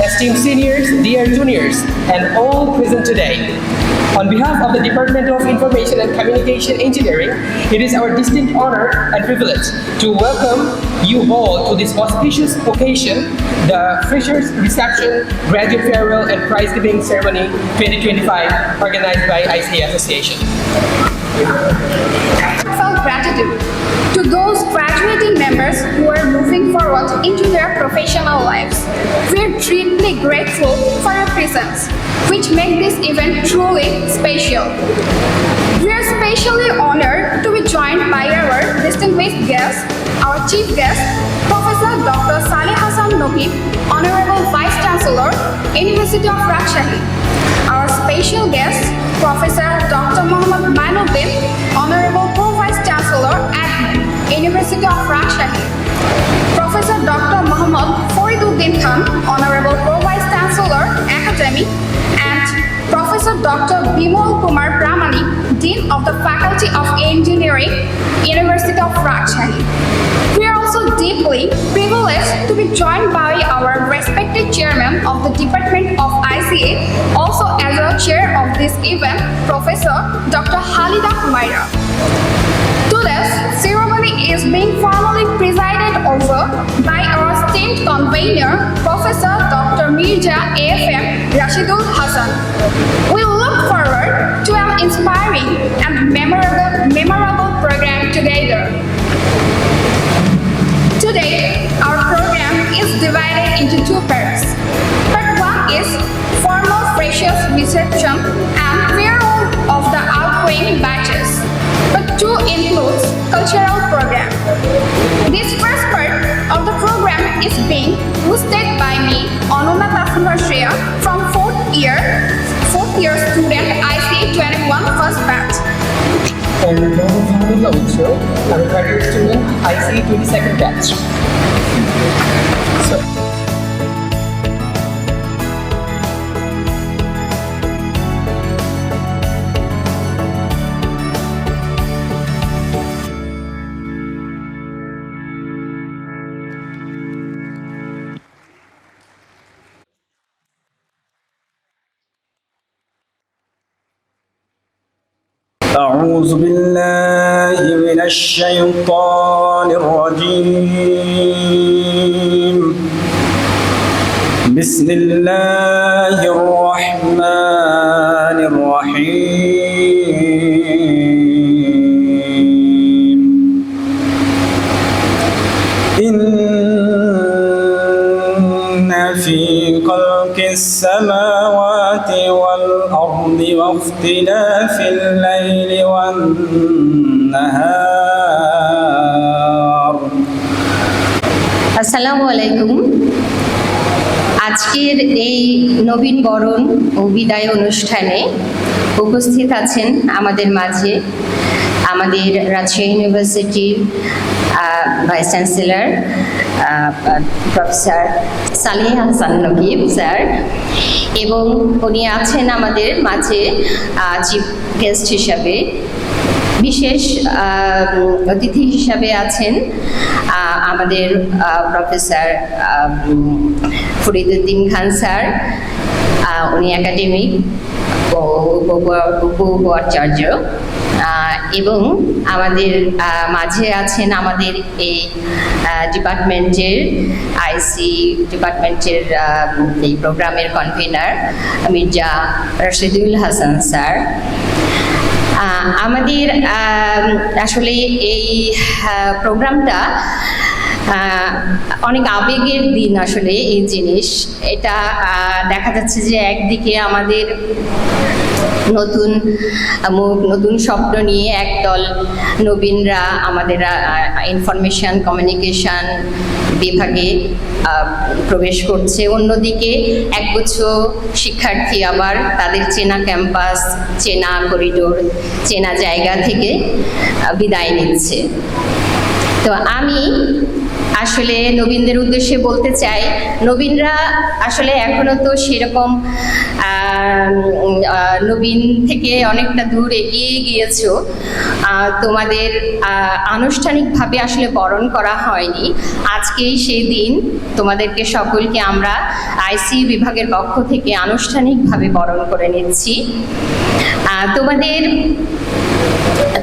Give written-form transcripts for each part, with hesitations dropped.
esteemed seniors, dear juniors, and all present today. On behalf of the Department of Information and Communication Engineering, it is our distinct honor and privilege to welcome you all to this auspicious occasion, the Freshers Reception, Graduate Farewell, and Prize Giving Ceremony 2025, organized by ICA Association. Heartfelt gratitude to those graduating members who are moving forward into their professional lives. We are deeply grateful for your presence, which make this event truly special. We are especially honored to be joined by our distinguished guest, our chief guest, Professor Dr. Saleh Hassan Naqib, Honorable Vice Chancellor, University of Rajshahi. Our special guest, Professor Dr. Muhammad Mainuddin, Honorable Pro-Vice Chancellor at University of Rajshahi. Professor Dr. Muhammad Fariduddin Khan, Honorable Pro-Vice Chancellor, Academy, and Professor Dr. Bimol Kumar Brahmani, Dean of the Faculty of Engineering, University of Rajshahi. We are also deeply privileged to be joined by our respected chairman of the Department of ICA, also as a chair of this event, Professor Dr. Halida Humaira. Today's ceremony is being formally presided over by our esteemed convener, Professor Dr. Mirza AFM Rashidul Hassan. We look forward to an inspiring and memorable program together. Today, our program is divided into two parts. Part 1 is formal freshers reception and farewell of the outgoing batches. Part 2 includes cultural program. This first part of the program is being hosted by me, Anuna Tasnashriya, from 4th year student IC 21 first batch. And Mohammed also, I'm a graduate student, IC 22nd batch. أعوذ بالله من الشيطان الرجيم. بسم الله الرحمن الرحيم. إن في خلق السماوات والأرض واختلاف الليل والنهار. আসসালামু আলাইকুম। আজকের এই নবীন বরণ ও বিদায় অনুষ্ঠানে উপস্থিত আছেন আমাদের মাঝে আমাদের রাজশাহী ইউনিভার্সিটির vice chancellor professor Saleh Hasan Nakib sir, এবং উনি আছেন আমাদের মাঝে চিফ গেস্ট হিসাবে। বিশেষ অতিথি হিসাবে আছেন আমাদের প্রফেসর ফরিদুদ্দিন খান স্যার, উনি একাডেমিক ও উপাচার্য, এবং আমাদের মাঝে আছেন আমাদের এই ডিপার্টমেন্টের আইসি ডিপার্টমেন্টের এই প্রোগ্রামের কনভেনার মির্জা রশিদুল হাসান স্যার। আমাদের আসলে এই প্রোগ্রামটা অনেক আবেগের দিন। আসলে এই জিনিস এটা দেখা যাচ্ছে যে একদিকে আমাদের নতুন মুখ, নতুন স্বপ্ন নিয়ে একদল নবীনরা আমাদের ইনফরমেশন কমিউনিকেশন বিভাগে প্রবেশ করছে, অন্যদিকে একগুচ্ছ শিক্ষার্থী আবার তাদের চেনা ক্যাম্পাস, চেনা করিডোর, চেনা জায়গা থেকে বিদায় নিচ্ছে। তো আমি আসলে নবীনদের উদ্দেশ্যে বলতে চাই, নবীনরা আসলে এখনো তো সেরকম নবীন থেকে অনেকটা দূর এগিয়ে গিয়েছো। তোমাদের আনুষ্ঠানিকভাবে আসলে বরণ করা হয়নি, আজকেই সেই দিন। তোমাদেরকে সকলকে আমরা আইসিইউ বিভাগের পক্ষ থেকে আনুষ্ঠানিকভাবে বরণ করে নিচ্ছি।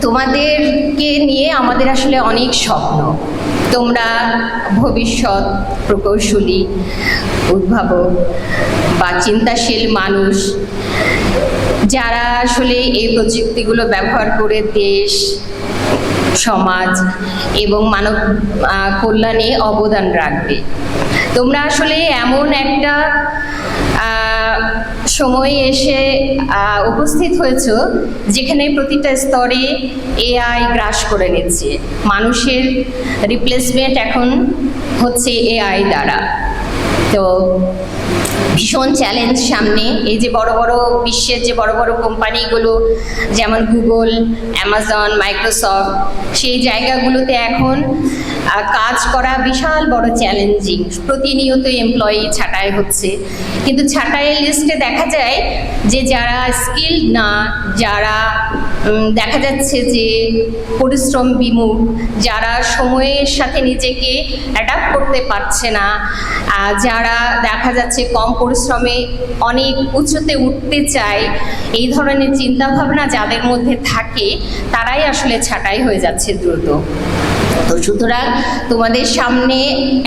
তোমাদেরকে নিয়ে আমাদের আসলে অনেক স্বপ্ন। তোমরা ভবিষ্যৎ প্রকৌশলী, উদ্ভাবক বা চিন্তাশীল মানুষ, যারা আসলে এই প্রযুক্তিগুলো ব্যবহার করে দেশ, সমাজ এবং মানব কল্যাণে অবদান রাখবে। তোমরা আসলে এমন একটা সময়ে এসে উপস্থিত হয়েছ যেখানে প্রতিটা স্তরে এআই গ্রাস করে নিচ্ছে। মানুষের রিপ্লেসমেন্ট এখন হচ্ছে এআই দ্বারা। তো ভীষণ চ্যালেঞ্জ সামনে। এই যে বড় বড় বিশ্বের যে বড় বড় কোম্পানিগুলো যেমন গুগল, অ্যামাজন, মাইক্রোসফট, সেই জায়গাগুলোতে এখন কাজ করা বিশাল বড় চ্যালেঞ্জিং। প্রতিনিয়ত এমপ্লয়ি ছাঁটাই হচ্ছে, কিন্তু ছাঁটাইয়ের লিস্টে দেখা যায় যে যারা স্কিলড না, যারা দেখা যাচ্ছে যে পরিশ্রম বিমুখ, যারা সময়ের সাথে নিজেকে অ্যাডাপ্ট করতে পারছে না, যারা দেখা যাচ্ছে কম পরিশ্রমে অনেক উঁচুতে উঠতে চায়, এই ধরনের চিন্তাভাবনা যাদের মধ্যে থাকে তারাই আসলে ছাঁটাই হয়ে যাচ্ছে দ্রুত। তো সুতরাং তোমাদের সামনে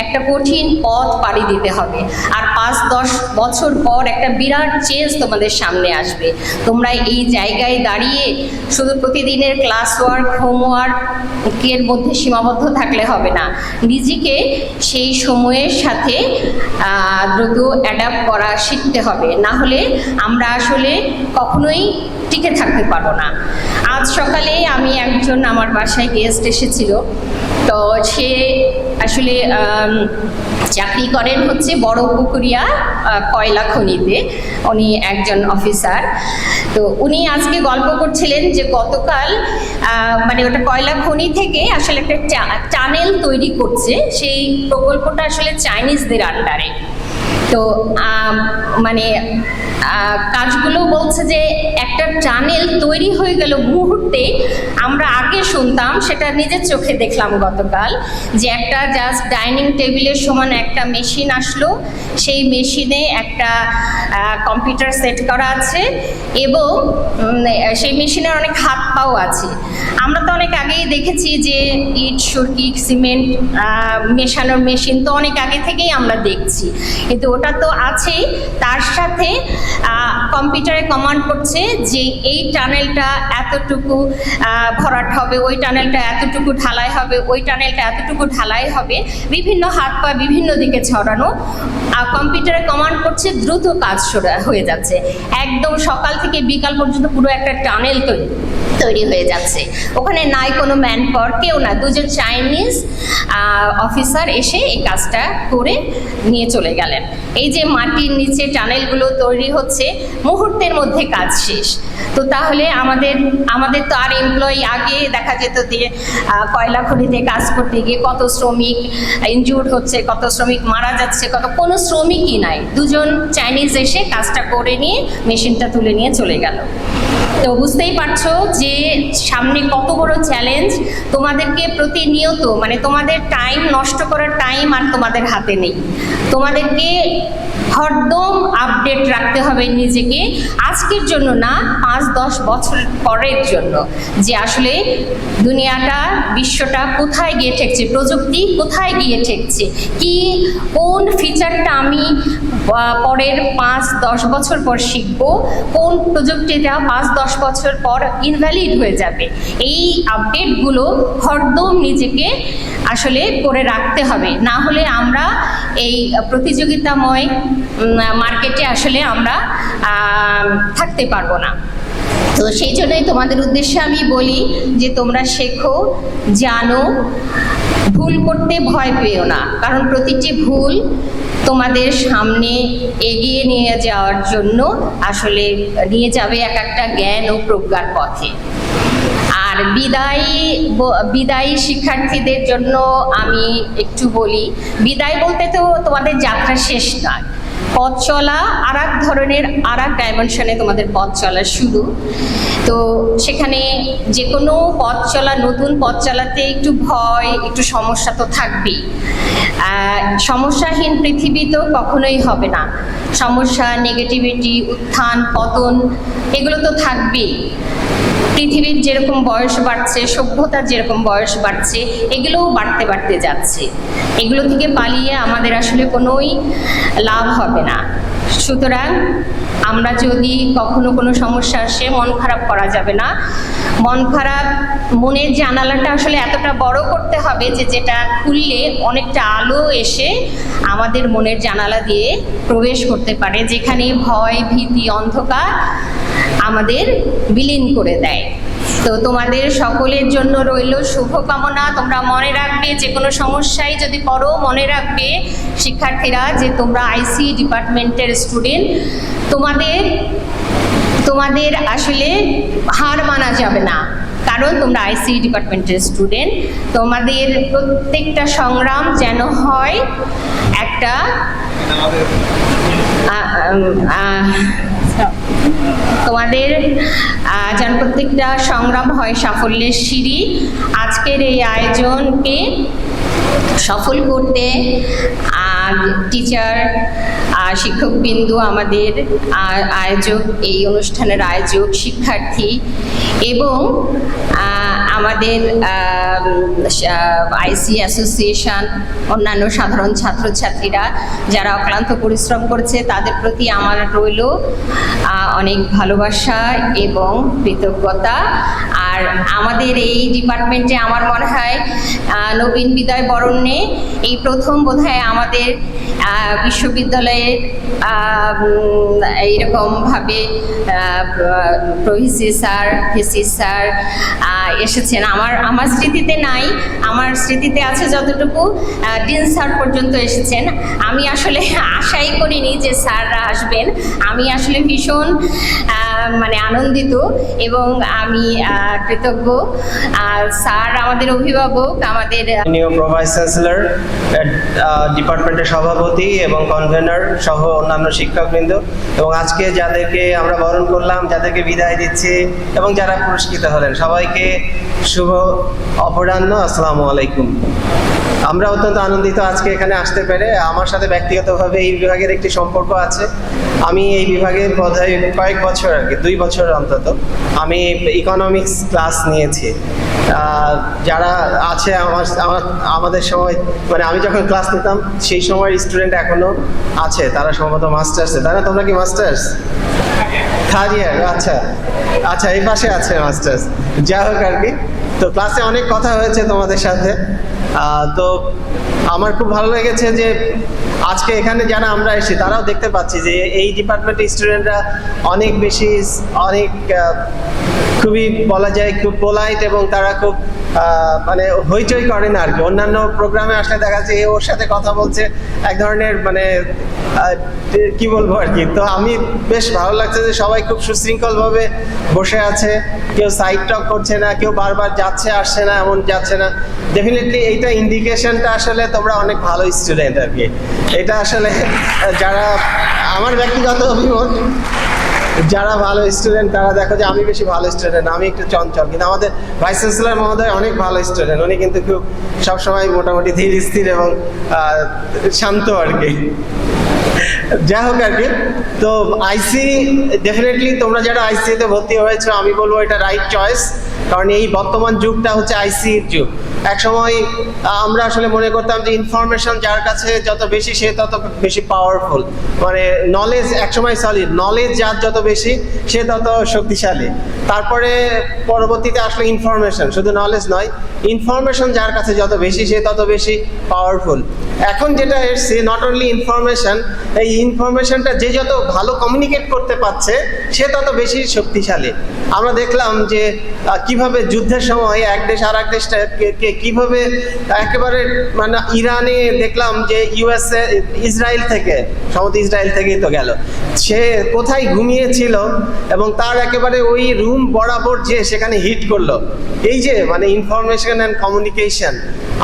একটা কঠিন পথ পাড়ি দিতে হবে, আর 5-10 বছর পর একটা বিরাট চেঞ্জ তোমাদের সামনে আসবে। তোমরা এই জায়গায় দাঁড়িয়ে শুধু প্রতিদিনের ক্লাস ওয়ার্ক, হোমওয়ার্কের মধ্যে সীমাবদ্ধ থাকলে হবে না, নিজেকে সেই সময়ের সাথে দ্রুত অ্যাডাপ্ট করা শিখতে হবে, না হলে আমরা আসলে কখনোই টিকে থাকতে পারবো না। আজ সকালে আমি একজন আমার বাসায় গেস্ট এসেছিল, তো সে আসলে চাকরি করেন হচ্ছে বড় পুকুরিয়া কয়লা খনিতে, উনি একজন অফিসার। তো উনি আজকে গল্প করছিলেন যে গতকাল মানে ওটা কয়লা খনি থেকে আসলে একটা টানেল তৈরি করছে, সেই প্রকল্পটা আসলে চাইনিজদের আন্ডারে। তো মানে কাজগুলো বলছে যে একটা টানেল তৈরি হয়ে গেল মুহূর্তে। আমরা আগে শুনতাম, সেটা নিজের চোখে দেখলাম গতকাল, যে একটা জাস্ট ডাইনিং টেবিলের সমান একটা মেশিন আসলো, সেই মেশিনে একটা কম্পিউটার সেট করা আছে এবং সেই মেশিনের অনেক হাত পাও আছে। আমরা তো অনেক আগেই দেখেছি যে ইট, সুরকি, সিমেন্ট মেশানোর মেশিন তো অনেক আগে থেকেই আমরা দেখছি, কিন্তু ওটা তো আছেই, তার সাথে কম্পিউটারে কমান্ড করছে যে এই টানেলটা এতটুকু ভরাট হবে, ওই টানেলটা এতটুকু ঢালাই হবে, ওই টানেলটা এতটুকু ঢালাই হবে, বিভিন্ন হাত পা বিভিন্ন দিকে ছড়ানো। কম্পিউটারে কমান্ড করছে, দ্রুত কাজ হয়ে যাচ্ছে, একদম সকাল থেকে বিকাল পর্যন্ত পুরো একটা টানেল তৈরি হয়ে যাচ্ছে। ওখানে নাই কোনো ম্যান পাওয়ার, কেউ না, দুজন চাইনিজ অফিসার এসে এই কাজটা করে নিয়ে চলে গেলেন। এই যে মাটির নিচে টানেলগুলো তৈরি হচ্ছে, মুহূর্তের মধ্যে কাজ শেষ। তো তাহলে আমাদের তো আর এমপ্লয়ি, আগে দেখা যেত যে কয়লা খনিতে কাজ করতে গিয়ে কত শ্রমিক ইনজুর্ড হচ্ছে, কত শ্রমিক মারা যাচ্ছে, কোনো শ্রমিকই নাই, দুজন চাইনিজ এসে কাজটা করে নিয়ে মেশিনটা তুলে নিয়ে চলে গেল। তো বুঝতেই পারছো যে সামনে কত বড় চ্যালেঞ্জ। তোমাদেরকে প্রতিনিয়ত মানে তোমাদের টাইম নষ্ট করার টাইম আর তোমাদের হাতে নেই। তোমাদেরকে হরদম আপডেট রাখতে হবে নিজেকে, আজকের জন্য না, 5-10 বছর পরের জন্য, যে আসলে দুনিয়াটা, বিশ্বটা কোথায় গিয়ে ঠেকছে, প্রযুক্তি কোথায় গিয়ে ঠেকছে, কোন ফিচারটা আমি পরের 5-10 বছর পর শিখব, কোন প্রযুক্তিটা 5-10 বছর পর ইনভ্যালিড হয়ে যাবে। এই আপডেটগুলো হরদম নিজেকে আসলে করে রাখতে হবে, না হলে আমরা এই প্রতিযোগিতাময় মার্কেটে আসলে আমরা থাকতে পারবো না। তো সেই জন্যই তোমাদের উদ্দেশ্যে আমি বলি যে তোমরা শেখো, জানো, ভুল করতে ভয় পেও না, কারণ প্রতিটি ভুল তোমাদের সামনে এগিয়ে নিয়ে যাওয়ার জন্য আসলে নিয়ে যাবে এক একটা জ্ঞান ও প্রজ্ঞার পথে। আর আর বিদায়ী শিক্ষার্থীদের জন্য আমি একটু বলি, বিদায় বলতে তো তোমাদের যাত্রা শেষ নয়, পথ চলা আর এক ধরনের আর এক ডাইমেনশনে তোমাদের পথ চলা শুরু। তো সেখানে যে কোনো পথ চলা, নতুন পথ চালাতে একটু ভয়, একটু সমস্যা তো থাকবেই। সমস্যাহীন পৃথিবী তো কখনোই হবে না। সমস্যা, নেগেটিভিটি, উত্থান পতন এগুলো তো থাকবেই। পৃথিবীর যেরকম বয়স বাড়ছে, সভ্যতার যেরকম বয়স বাড়ছে, এগুলোও বাড়তে বাড়তে যাচ্ছে। এগুলো থেকে পালিয়ে আমাদের আসলে কোনোই লাভ হবে না। সুতরাং আমরা যদি কখনো কোনো সমস্যা আসে, মন খারাপ করা যাবে না। মনের জানালাটা আসলে এতটা বড় করতে হবে যে যেটা খুললে অনেকটা আলো এসে আমাদের মনের জানালা দিয়ে প্রবেশ করতে পারে, যেখানে ভয়, ভীতি, অন্ধকার আমাদের বিলীন করে দেয়। তো তোমাদের সকলের জন্য রইল শুভকামনা। তোমরা মনে রাখবে, যে কোনো সমস্যায় যদি পড়ো, মনে রাখবে শিক্ষার্থীরা যে তোমরা আইসি ডিপার্টমেন্টের স্টুডেন্ট। তোমাদের আসলে হার মানা যাবে না, কারণ তোমরা আইসি ডিপার্টমেন্টের স্টুডেন্ট। তোমাদের প্রত্যেকটা সংগ্রাম যেন হয় একটা যেন প্রত্যেকটা সংগ্রাম হয় সাফল্যের সিঁড়ি। আজকের এই আয়োজনকে সফল করতে টিচার, শিক্ষকবৃন্দ, আমাদের আয়োজক, এই অনুষ্ঠানের আয়োজক, শিক্ষার্থী এবং আমাদের আইসি অ্যাসোসিয়েশন, অন্যান্য সাধারণ ছাত্রছাত্রীরা যারা অক্লান্ত পরিশ্রম করছে, তাদের প্রতি আমার রইল অনেক ভালোবাসা এবং কৃতজ্ঞতা। আর আমাদের এই ডিপার্টমেন্টে আমার মনে হয় নবীন বিদায় বরণে এই প্রথম বোধহয় আমাদের বিশ্ববিদ্যালয়ে এইরকমভাবে প্রভিসি স্যার, ভিসি স্যার এসেছেন। আমার স্মৃতিতে নাই, আমার স্মৃতিতে আছে যতটুকু, ডিন স্যার পর্যন্ত এসেছেন। আমি আসলে আশাই করিনি যে স্যাররা আসবেন। আমি আসলে ভীষণ আনন্দিত এবং আমি কৃতজ্ঞ। স্যার আমাদের অভিভাবক, আমাদের নিউ প্রোভাইস চ্যান্সেলর, ডিপার্টমেন্টের সভাপতি এবং কনভেনর সহ অন্যান্য শিক্ষকবৃন্দ, এবং আজকে যাদেরকে আমরা বরণ করলাম, যাদেরকে বিদায় দিচ্ছি এবং যারা পুরস্কৃত হলেন, সবাইকে শুভ অপরাহ্ন। আসসালামু আলাইকুম। আমরা অত্যন্ত আনন্দিত আজকে এখানে আসতে পেরে। আমার সাথে ব্যক্তিগতভাবে এই বিভাগের একটি সম্পর্ক আছে। আমি এই বিভাগের বোধহয় কয়েক বছর আগে, 2 বছর অন্তত, আমি ইকোনমিক্স ক্লাস নিয়েছি। যারা আছে আমাদের সময়, আমি যখন ক্লাস নিতাম সেই সময়ের স্টুডেন্ট এখনো আছে, তারা সম্ভবত মাস্টার্সে। তাই না? তোমরা কি মাস্টার্স? Third year? আচ্ছা, এই পাশে আছে মাস্টার্স। যা হোক আর কি। তো ক্লাসে অনেক কথা হয়েছে তোমাদের সাথে। তো আমার খুব ভালো লেগেছে যে আজকে এখানে যারা আমরা এসে তারাও দেখতে পাচ্ছি যে এই ডিপার্টমেন্টের স্টুডেন্টরা অনেক খুবই বলা যায় খুব পোলাইট, এবং তারা খুব হইচই করে না আর কি। অন্যান্য প্রোগ্রামে আসলে দেখা যাচ্ছে ওর সাথে কথা বলছে, এক ধরনের কি বলবো আর কি। তো আমি বেশ ভালো লাগছে যে সবাই খুব সুশৃঙ্খলভাবে বসে আছে, কেউ সাইড টক করছে না, কেউ বারবার যাচ্ছে আসছে না, এমন যাচ্ছে না। ডেফিনেটলি এইটা ইন্ডিকেশনটা আসলে তোমরা অনেক ভালো স্টুডেন্ট আর কি। এটা আসলে যারা আমার ব্যক্তিগত অভিমত, যারা ভালো স্টুডেন্ট তারা দেখো যে আমি বেশি ভালো স্টুডেন্ট, আমি একটু চঞ্চল, কিন্তু আমাদের ভাইস চ্যান্সেলর মহোদয় অনেক ভালো স্টুডেন্ট। উনি কিন্তু খুব সবসময় মোটামুটি ধীর স্থির এবং শান্ত আর কি। যাই হোক আর কি। তো আইসি ডেফিনেটলি তোমরা যারা আইসিতে ভর্তি হয়েছো, আমি বলবো এটা রাইট চয়েস, কারণ এই বর্তমান যুগটা হচ্ছে আইসির যুগ। এক সময় আমরা আসলে মনে করতাম যে ইনফরমেশন যার কাছে যত বেশি সে তত বেশি পাওয়ারফুল, নলেজ একসময় সলিড, নলেজ যার যত বেশি সে তত শক্তিশালী। তারপরে পরবর্তীতে আসলে ইনফরমেশন, শুধু নলেজ নয়, ইনফরমেশন যার কাছে যত বেশি সে তত বেশি পাওয়ারফুল। এখন যেটা এসছে নট অনলি ইনফরমেশন, এই ইনফরমেশনটা যে যত ভালো কমিউনিকেট করতে পারছে সে তত বেশি শক্তিশালী। আমরা দেখলাম যে কিভাবে যুদ্ধের সময় এক দেশ আর এক দেশটাকে কিভাবে একেবারে মানে ইরানে দেখলাম যে ইউএসএ ইসরায়েল থেকে সম্ভবত ইসরায়েল থেকেই তো গেল, সে কোথায় ঘুমিয়েছিল এবং তার একেবারে ওই রুম বরাবর যে সেখানে হিট করলো। এই যে মানে ইনফরমেশন অ্যান্ড কমিউনিকেশন,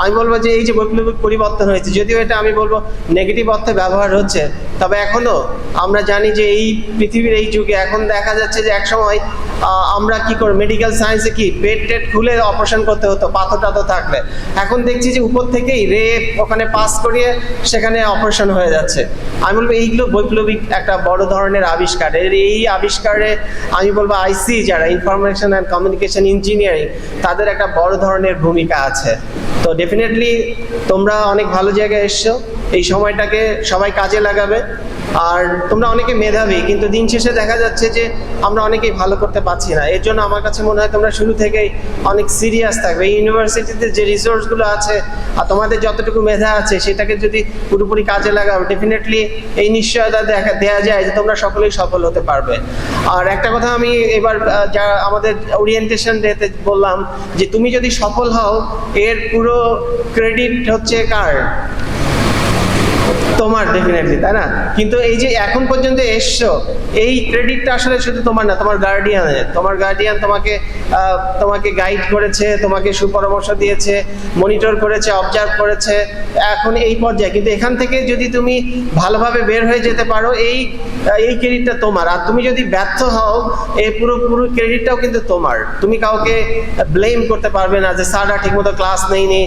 আমি বলবো যে এই যে বৈপ্লবিক পরিবর্তন হয়েছে, যদিও এটা আমি বলবো নেগেটিভ অর্থে ব্যবহার হচ্ছে, তবে এখনও আমরা জানি যে এই পৃথিবীর এই যুগে এখন দেখা যাচ্ছে যে একসময় আমরা কি করি মেডিকেল সায়েন্সে কি পেট টেট খুলে অপারেশন করতে হতো পাথর টাথর থাকলে, এখন দেখছি যে উপর থেকেই রেপ ওখানে পাস করিয়ে সেখানে অপারেশন হয়ে যাচ্ছে। আমি বলবো এইগুলো বৈপ্লবিক একটা বড় ধরনের আবিষ্কার। এই আবিষ্কারে আমি বলবো আইসি যারা ইনফরমেশন অ্যান্ড কমিউনিকেশন ইঞ্জিনিয়ারিং তাদের একটা বড় ধরনের ভূমিকা আছে। তো ডেফিনেটলি তোমরা অনেক ভালো জায়গায় এসছো, এই সময়টাকে সবাই কাজে লাগাবে। আর তোমরা অনেকে মেধাবী, কিন্তু দিন শেষে দেখা যাচ্ছে যে আমরা অনেকেই ভালো করতে পারছি না। এর জন্য আমার কাছে মনে হয় তোমরা শুরু থেকেই অনেক সিরিয়াস থাকবে। এই ইউনিভার্সিটিতে যে রিসোর্সগুলো আছে আর তোমাদের যতটুকু মেধা আছে সেটাকে যদি পুরোপুরি কাজে লাগাও, ডেফিনেটলি এই নিশ্চয়তা দেওয়া যায় যে তোমরা সকলেই সফল হতে পারবে। আর একটা কথা আমি এবার যা আমাদের ওরিয়েন্টেশন ডেতে বললাম যে তুমি যদি সফল হও এর পুরো ক্রেডিট হচ্ছে কার? তোমার, ডেফিনেটলি, তাই না? কিন্তু এই যে এখন পর্যন্ত এসছো এই ক্রেডিটটা আসলে শুধু তোমার না, তোমার গার্ডিয়ানের। তোমার গার্ডিয়ান তোমাকে গাইড করেছে, তোমাকে সুপরামর্শ দিয়েছে, মনিটর করেছে, অবজার্ভ করেছে এখন এই পর্যায়ে। কিন্তু এখান থেকে যদি তুমি ভালোভাবে বের হয়ে যেতে পারো এই ক্রেডিটটা তোমার। আর তুমি যদি ব্যর্থ হও এই পুরো ক্রেডিটটাও কিন্তু তোমার। তুমি কাউকে ব্লেম করতে পারবে না যে স্যাররা ঠিকমতো ক্লাস নেয়নি,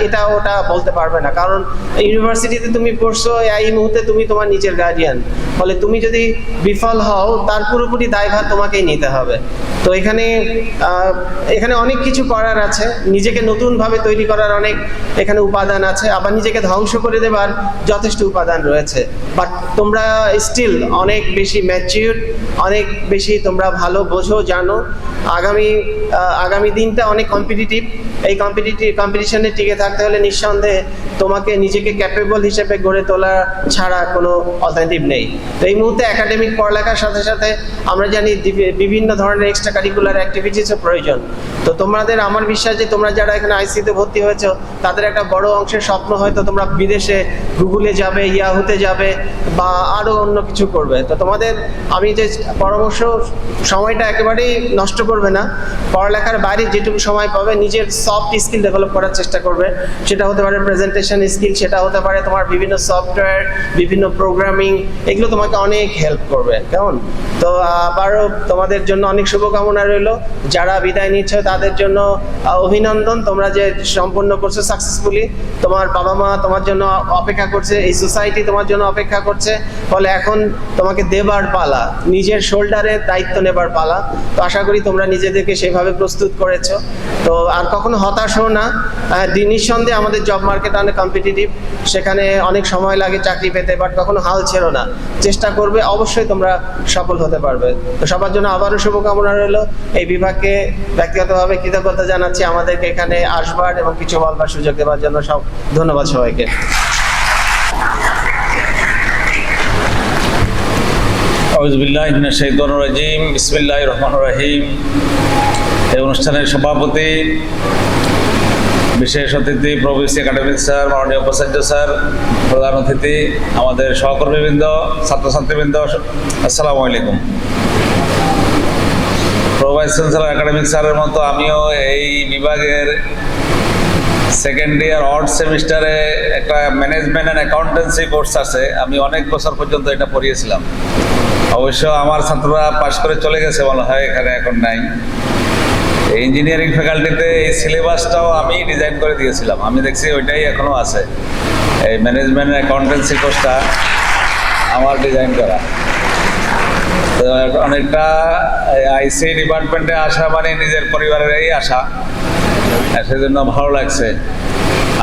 এটা ওটা বলতে পারবে না, কারণ ইউনিভার্সিটিতে তুমি পড়ছো এই মুহূর্তে তুমি তোমার নিজের গার্ডিয়ান। ফলে তুমি যদি বিফল হও তার পুরোপুরি দায়ভার তোমাকেই নিতে হবে। তো এখানে অনেক কিছু করার আছে, নিজেকে নতুনভাবে তৈরি করার অনেক এখানে উপাদান আছে, আবার নিজেকে ধ্বংস করে দেবার যথেষ্ট উপাদান রয়েছে। বাট তোমরা স্টিল অনেক বেশি ম্যাচিউর, অনেক বেশি তোমরা ভালো বোঝো, জানো। আগামী দিনটা অনেক কম্পিটিটিভ। এই কম্পিটিশনে টিকে থাকতে হলে নিঃসন্দেহে তোমাকে নিজেকে ক্যাপেবল হিসেবে গড়ে তোলা ছাড়া কোনো অল্টারনেটিভ নেই। তো এই মুহূর্তে একাডেমিক পড়ালেখার সাথে সাথে আমরা জানি বিভিন্ন ধরনের এক্সট্রা কারিকুলার অ্যাক্টিভিটিসও প্রয়োজন। তো তোমাদের আমার বিশ্বাস যে তোমরা যারা এখানে আইসিতে ভর্তি হয়েছো তাদের একটা বড় অংশের স্বপ্ন হয়তো তোমরা বিদেশে গুগলে যাবে, ইয়াহুতে যাবে বা আরও অন্য কিছু করবে। তো তোমাদের আমি যে পরামর্শ, সময়টা একেবারেই নষ্ট করবে না, পড়ালেখার বাইরে যেটুকু সময় পাবে নিজের সফট স্কিল ডেভেলপ করার চেষ্টা করবে। সেটা হতে পারে প্রেজেন্টেশন স্কিল, সেটা হতে পারে তোমার বিভিন্ন সফটওয়্যার, বিভিন্ন প্রোগ্রামিং, এগুলো তোমাকে অনেক হেল্প করবে, কেমন? তো আবারও তোমাদের জন্য অনেক শুভকামনা রইল। যারা বিদায় নিচ্ছ তাদের জন্য অভিনন্দন, তোমরা যে সম্পূর্ণ করছো সাকসেসফুলি। তোমার বাবা মা তোমার জন্য অপেক্ষা করছে, এই সোসাইটি তোমার জন্য অপেক্ষা করছে। ফলে এখন তোমাকে দেবার পালা, নিজের শোল্ডারে দায়িত্ব নেবার পালা। তো আশা করি তোমরা নিজেদেরকে সেভাবে প্রস্তুত করেছো। তো আর কখনো হতাশ হও না। নিঃসন্দেহে আমাদের জব মার্কেট অনেক কম্পিটিটিভ, সেখানে অনেক সময় লাগে চাকরি পেতে, বাট কখনো হাল ছেড়ো না, চেষ্টা করবে, অবশ্যই তোমরা সফল হতে পারবে। তো সবার জন্য আবারও শুভকামনা রইল। এই বিভাগকে ব্যক্তিগতভাবে কৃতজ্ঞতা জানাচ্ছি আমাদেরকে এখানে আসবার এবং কিছু বলবার সুযোগ দেওয়ার জন্য। ধন্যবাদ সবাইকে। আউযুবিল্লাহি মিনাশ শাইতানির রাজিম, বিসমিল্লাহির রহমানির রহিম। এই অনুষ্ঠানের সভাপতি, বিশেষ অতিথি প্রভিসি একাডেমিক স্যার, মাননীয় উপাচার্য স্যার, প্রধান অতিথি, আমাদের সহকর্মীবৃন্দ, ছাত্রছাত্রীবৃন্দ, আসসালামু আলাইকুম। ভাইস চ্যান্সেলর একাডেমিক স্যারের মতো আমিও এই বিভাগের সেকেন্ড ইয়ার অড সেমিস্টারে একটা ম্যানেজমেন্ট অ্যান্ড অ্যাকাউন্টেন্সি কোর্স আছে, আমি অনেক বছর পর্যন্ত এটা পড়িয়েছিলাম। অবশ্য আমার ছাত্ররা পাশ করে চলে গেছে মনে হয়, এখানে এখন নাই। ইঞ্জিনিয়ারিং ফ্যাকাল্টিতে এই সিলেবাসটাও আমি ডিজাইন করে দিয়েছিলাম, আমি দেখছি ওইটাই এখনও আছে। এই ম্যানেজমেন্ট অ্যাকাউন্টেন্সি কোর্সটা আমার ডিজাইন করা। তো অনেকটা আইসি ডিপার্টমেন্টে আসা মানে নিজের পরিবারেরই আসা, সেজন্য ভালো লাগছে।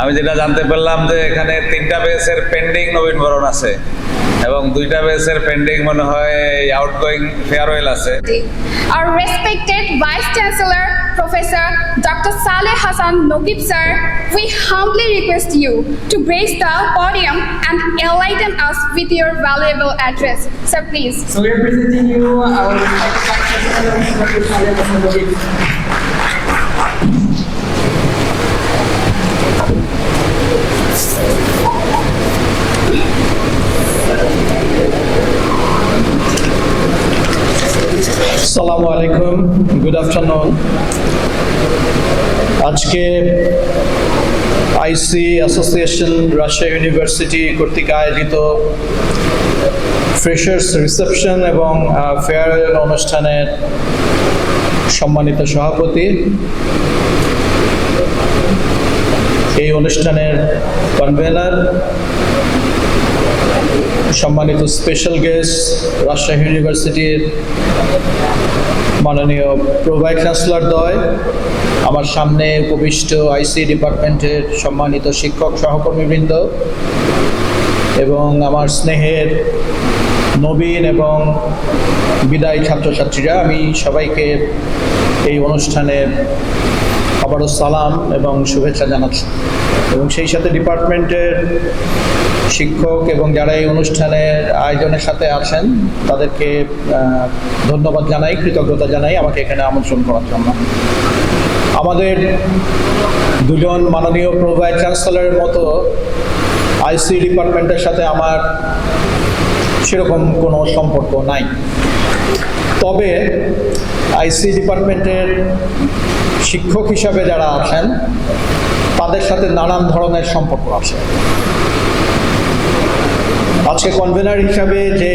আমি যেটা জানতে পারলাম যে এখানে 3টা বেসের পেন্ডিং নবীনবরণ আছে, এবং 2টা ব্যাচের পেন্ডিং মনে হয় আউটগোয়িং ফেয়ারওয়েল আছে। Our respected Vice Chancellor, Professor Dr. Saleh Hassan Nogib sir, we humbly request you to grace the podium and enlighten us with your valuable address. Sir, please. So we are presenting you our Vice Chancellor, Dr. Saleh Hassan Nogib. আসসালামু আলাইকুম, good afternoon. আজকে আইসি association Rajshahi university কর্তৃক আয়োজিত freshers reception এবং farewell অনুষ্ঠানের সম্মানিত সভাপতি, এই অনুষ্ঠানের কনভেনার, সম্মানিত স্পেশাল গেস্ট, রাজশাহী ইউনিভার্সিটির মাননীয় প্রো ভাইস চ্যান্সেলর দ্বয়, আমার সামনে উপবিষ্ট আইসি ডিপার্টমেন্টের সম্মানিত শিক্ষক সহকর্মীবৃন্দ এবং আমার স্নেহের নবীন এবং বিদায়ী ছাত্রছাত্রীরা, আমি সবাইকে এই অনুষ্ঠানে আবারও সালাম এবং শুভেচ্ছা জানাচ্ছি এবং সেই সাথে ডিপার্টমেন্টের শিক্ষক এবং যারা এই অনুষ্ঠানের আয়োজনের সাথে আছেন তাদেরকে ধন্যবাদ জানাই, কৃতজ্ঞতা জানাই আমাকে এখানে আমন্ত্রণ করার জন্য। আমাদের দুজন মাননীয় প্রো ভাইস চ্যান্সেলরের মতো আইসি ডিপার্টমেন্টের সাথে আমার সেরকম কোনো সম্পর্ক নাই, তবে আইসি ডিপার্টমেন্টের শিক্ষক হিসাবে যারা আছেন তাদের সাথে নানান ধরনের সম্পর্ক আছে। আজকে কনভেনার হিসাবে যে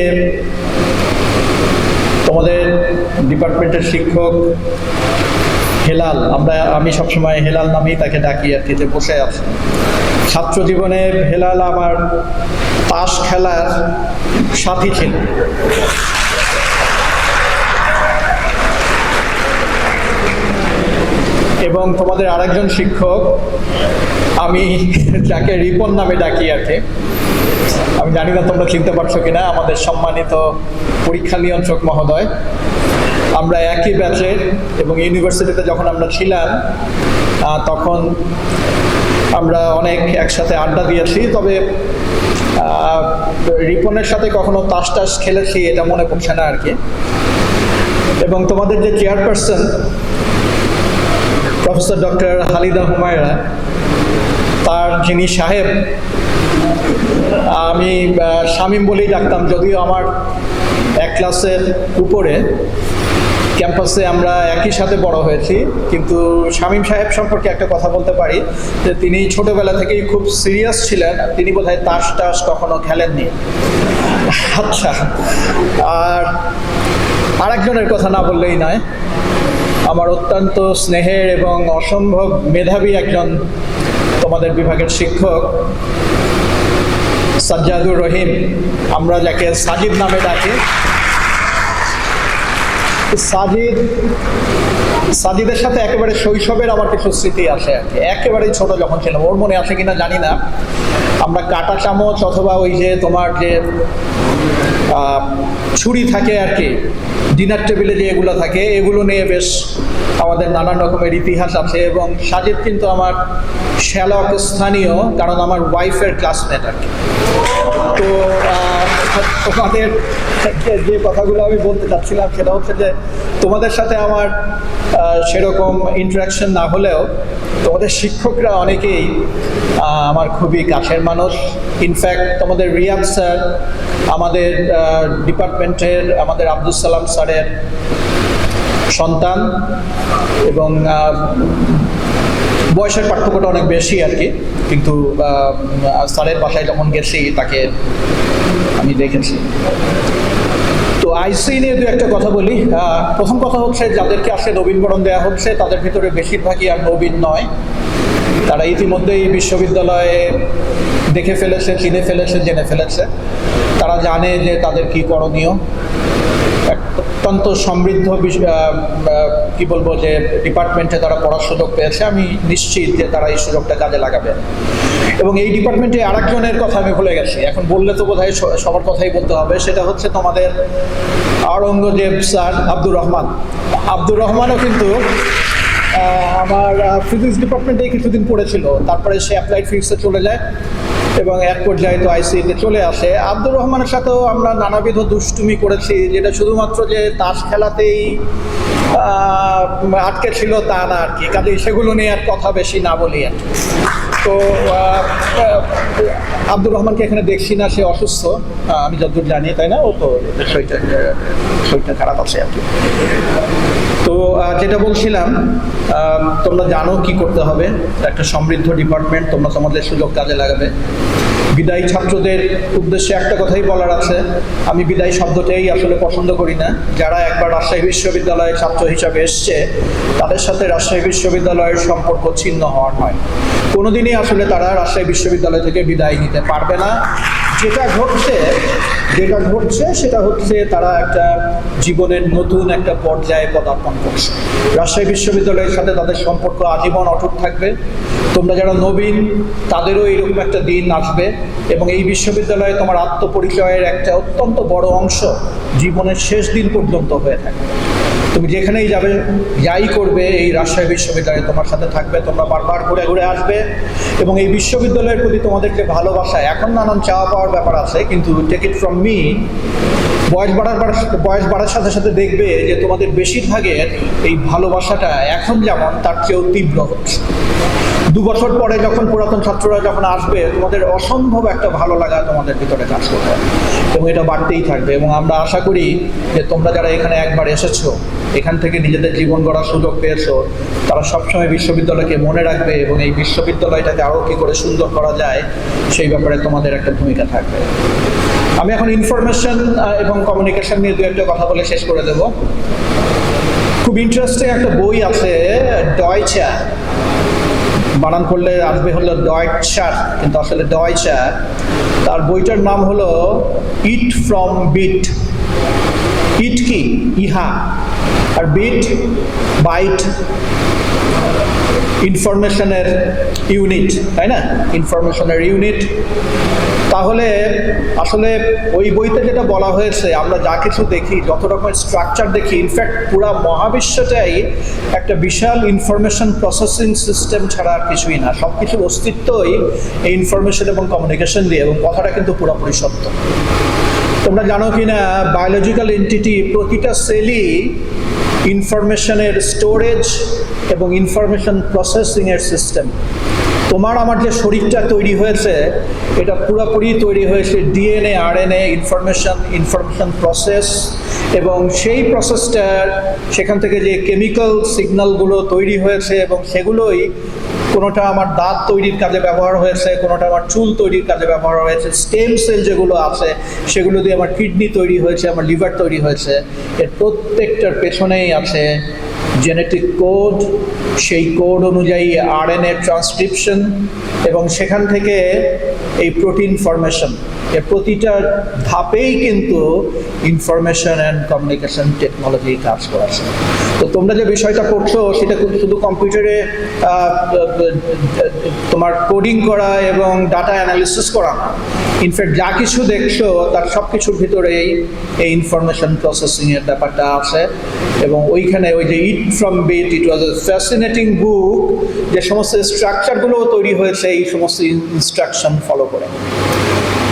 তোমাদের ডিপার্টমেন্টের শিক্ষক হেলাল, আমি সবসময় হেলাল নামেই তাকে ডাকি আর কি, যে বসে আছে, ছাত্র জীবনে হেলাল আমার তাস খেলার সাথী ছিল। এবং তোমাদের আরেকজন শিক্ষক, আমি যাকে রিপন নামে ডাকি আর কি, আমি জানি না তোমরা চিনতে পারছো কিনা, আমাদের সম্মানিত পরীক্ষা নিয়ন্ত্রক মহোদয়। আমরা একই ব্যাচের এবং ইউনিভার্সিটিতে যখন আমরা ছিলাম তখন আমরা অনেক একসাথে আড্ডা দিয়েছি, তবে রিপনের সাথে কখনো তাস টাস খেলেছি এটা মনে পড়ছে না আর কি। এবং তোমাদের যে chairperson professor doctor Halida Humaira, তার যিনি সাহেব, আমি শামীম বলেই ডাকতাম, যদিও আমার এক ক্লাসের উপরে, ক্যাম্পাসে আমরা একই সাথে বড় হয়েছি, কিন্তু শামীম সাহেব সম্পর্কে একটা কথা বলতে পারি যে তিনি ছোটবেলা থেকেই খুব সিরিয়াস ছিলেন। তিনি বোধহয় তাস টাস কখনো খেলেননি। আচ্ছা, আর আরেকজনের কথা না বললেই নয়, আমার অত্যন্ত স্নেহের এবং অসম্ভব মেধাবী একজন তোমাদের বিভাগের শিক্ষক সাজ্জাদুর রহিম, আমরা যাকে সাজিদ নামে ডাকি। সাজিদের সাথে একেবারে শৈশবের আমার কিছু স্মৃতি আছে আর কি, একেবারেই ছোট যখন ছিলাম, ওর মনে আছে কিনা জানি না। আমরা কাঁটা চামচ অথবা ওই যে তোমার যে ছুরি থাকে আর কি, ডিনার টেবিলে যে এগুলো থাকে, এগুলো নিয়ে বেশ আমাদের নানান রকমের ইতিহাস আছে। এবং সাজিদ কিন্তু আমার শ্যালক স্থানীয়, কারণ আমার ওয়াইফের ক্লাসমেট আর কি। তো তোমাদের যে কথাগুলো আমি বলতে চাচ্ছিলাম সেটা হচ্ছে যে তোমাদের সাথে আমার সেরকম ইন্টারাকশন না হলেও তোমাদের শিক্ষকরা অনেকেই আমার খুবই কাছের মানুষ। ইনফ্যাক্ট তোমাদের রিয়াদ স্যার আমাদের ডিপার্টমেন্টের, আমাদের আব্দুল সালাম স্যারের সন্তান এবং বয়সের পার্থক্যটা অনেক বেশি আর কি, কিন্তু স্যারের বাসায় যখন গেছি তাকে আমি দেখেছি। তো আইসি নিয়ে দু একটা কথা বলি। প্রথম কথা হচ্ছে, যাদেরকে আসলে নবীনবরণ দেওয়া হচ্ছে তাদের ভিতরে বেশিরভাগই আর নবীন নয়, তারা ইতিমধ্যেই বিশ্ববিদ্যালয়ে দেখে ফেলেছে, চিনে ফেলেছে, জেনে ফেলেছে। তারা জানে যে তাদের কি করণীয়। এক অত্যন্ত সমৃদ্ধ কি বলবো যে ডিপার্টমেন্টে তারা পড়ার সুযোগ পেয়েছে। আমি নিশ্চিত যে তারা এই সুযোগটা কাজে লাগাবে। এবং এই ডিপার্টমেন্টে আরেকজনের কথা আমি ভুলে গেছি, এখন বললে তো বোধহয় সবার কথাই বলতে হবে, সেটা হচ্ছে তোমাদের আওরঙ্গজেব স্যার আব্দুর রহমান। আব্দুর রহমানও কিন্তু আমার ফিজিক্স ডিপার্টমেন্টে কিছুদিন পড়েছিল, তারপরে সে অ্যাপ্লাইড ফিজিক্সে চলে যায় এবং এক পর্যায়ে তো আইসিইতে চলে আসে। আব্দুর রহমানের সাথেও আমরা নানাবিধ দুষ্টুমি করেছি, যেটা শুধুমাত্র যে তাস খেলাতেই আটকে ছিল তা না আর কি, কাজেই সেগুলো নিয়ে আর কথা বেশি না বলি আর কি। তো আব্দুর রহমানকে এখানে দেখছি না, সে অসুস্থ আমি যতদূর জানি, তাই না? ও তো শরীরটা খারাপ আছে আর কি। তো যেটা বলছিলাম, তোমরা জানো কি করতে হবে। একটা সমৃদ্ধ ডিপার্টমেন্ট, তোমরা তোমাদের সুযোগ কাজে লাগাবে। বিদায়ী ছাত্রদের উদ্দেশ্যে একটা কথাই বলার আছে, আমি বিদায়ী শব্দটাই আসলে পছন্দ করি না। যারা একবার রাজশাহী বিশ্ববিদ্যালয়ের ছাত্র হিসাবে এসছে, তাদের সাথে রাজশাহী বিশ্ববিদ্যালয়ের সম্পর্ক ছিন্ন হওয়ার নয়। কোনোদিনই আসলে তারা রাজশাহী বিশ্ববিদ্যালয় থেকে বিদায় নিতে পারবে না। যেটা ঘটছে সেটা হচ্ছে তারা একটা জীবনের নতুন একটা পর্যায়ে পদার্পণ করছে। রাজশাহী বিশ্ববিদ্যালয়ের সাথে তাদের সম্পর্ক আজীবন অটুট থাকবে। তোমরা যারা নবীন, তাদেরও এইরকম একটা দিন আসবে এবং এই বিশ্ববিদ্যালয়ে তোমার আত্মপরিচয়ের একটা অত্যন্ত বড় অংশ জীবনের শেষ দিন পর্যন্ত হয়ে থাকবে। তুমি যেখানেই যাবে, যাই করবে, এই রাজশাহী বিশ্ববিদ্যালয় তোমার সাথে থাকবে। তোমরা বারবার ঘুরে ঘুরে আসবে এবং এই বিশ্ববিদ্যালয়ের প্রতি তোমাদের যে ভালোবাসা, এখন নানান চাওয়া পাওয়ার ব্যাপার আছে, কিন্তু টেক ইট ফ্রম মি, বয়স বাড়ার সাথে সাথে দেখবে যে তোমাদের বেশিরভাগের এই ভালোবাসাটা এখন যেমন তার চেয়েও তীব্র হচ্ছে। 2 বছর পরে যখন পুরাতন ছাত্ররা যখন আসবে, তোমাদের অসম্ভব একটা ভালো লাগা তোমাদের ভিতরে কাজ করবে এবং এটা বাড়তেই থাকবে। এবং আমরা আশা করি যে তোমরা যারা এখানে একবার এসেছো, এখান থেকে নিজেদের জীবন গড়ার সুযোগ পেয়েছো, তারা সবসময় বিশ্ববিদ্যালয়কে মনে রাখবে এবং এই বিশ্ববিদ্যালয়টাকে আরও কী করে সুন্দর করা যায় সেই ব্যাপারে তোমাদের একটা ভূমিকা থাকবে। আমি এখন ইনফরমেশন এবং কমিউনিকেশন নিয়ে 2-1টা কথা বলে শেষ করে দেব। খুব ইন্টারেস্টিং একটা বই আছে, ডয়চা, বানান করলে আসবে হলো ডয়চার, কিন্তু আসলে ডয়চা। তার বইটার নাম হলো ইট ফ্রম বিট। ইট কি? ইহা, আর বিট বাইট, ইনফরমেশনের ইউনিট, তাই না? ইনফরমেশনের ইউনিট। তাহলে আসলে ওই বইতে যেটা বলা হয়েছে, আমরা যা কিছু দেখি, যত রকমের স্ট্রাকচার দেখি, ইনফ্যাক্ট পুরা মহাবিশ্বটাই একটা বিশাল ইনফরমেশন প্রসেসিং সিস্টেম ছাড়া আর কিছুই না। সব কিছুর অস্তিত্বই এই ইনফরমেশন এবং কমিউনিকেশন দিয়ে, এবং কথাটা কিন্তু পুরোপুরি সত্য। তোমরা জানো কি না, বায়োলজিক্যাল এন্টিটি প্রতিটা সেলই ইনফরমেশনের স্টোরেজ এবং ইনফরমেশন প্রসেসিংয়ের সিস্টেম। তোমার আমার যে শরীরটা তৈরি হয়েছে, এটা পুরোপুরি তৈরি হয়েছে ডিএনএ, আরএনএ, ইনফরমেশন প্রসেস, এবং সেই প্রসেসটার সেখান থেকে যে কেমিক্যাল সিগন্যালগুলো তৈরি হয়েছে, এবং সেগুলোই কোনোটা আমার দাঁত তৈরির কাজে ব্যবহার হয়েছে, কোনোটা আমার চুল তৈরির কাজে ব্যবহার হয়েছে, স্টেম সেল যেগুলো আছে সেগুলো দিয়ে আমার কিডনি তৈরি হয়েছে, আমার লিভার তৈরি হয়েছে। এর প্রত্যেকটার পেছনেই আছে জেনেটিক কোড, সেই কোড অনুযায়ী আরএনএ ট্রান্সক্রিপশন, এবং সেখান থেকে এই প্রোটিন ফরমেশন। এর প্রতিটা ধাপেই কিন্তু ইনফরমেশন অ্যান্ড কমিউনিকেশন টেকনোলজি কাজ করেছে। তো তোমরা যে বিষয়টা করছো, সেটা শুধু কম্পিউটারে তোমার কোডিং করা এবং ডাটা অ্যানালিসিস করা না। ইনফ্যাক্ট যা কিছু দেখছো তার সব কিছুর ভিতরেই এই ইনফরমেশন প্রসেসিংয়ের ব্যাপারটা আছে। এবং ওইখানে ওই যে it from bit, it was a fascinating book, যে সমস্ত স্ট্রাকচারগুলোও তৈরি হয়েছে এই সমস্ত ইনস্ট্রাকশন ফলো করে।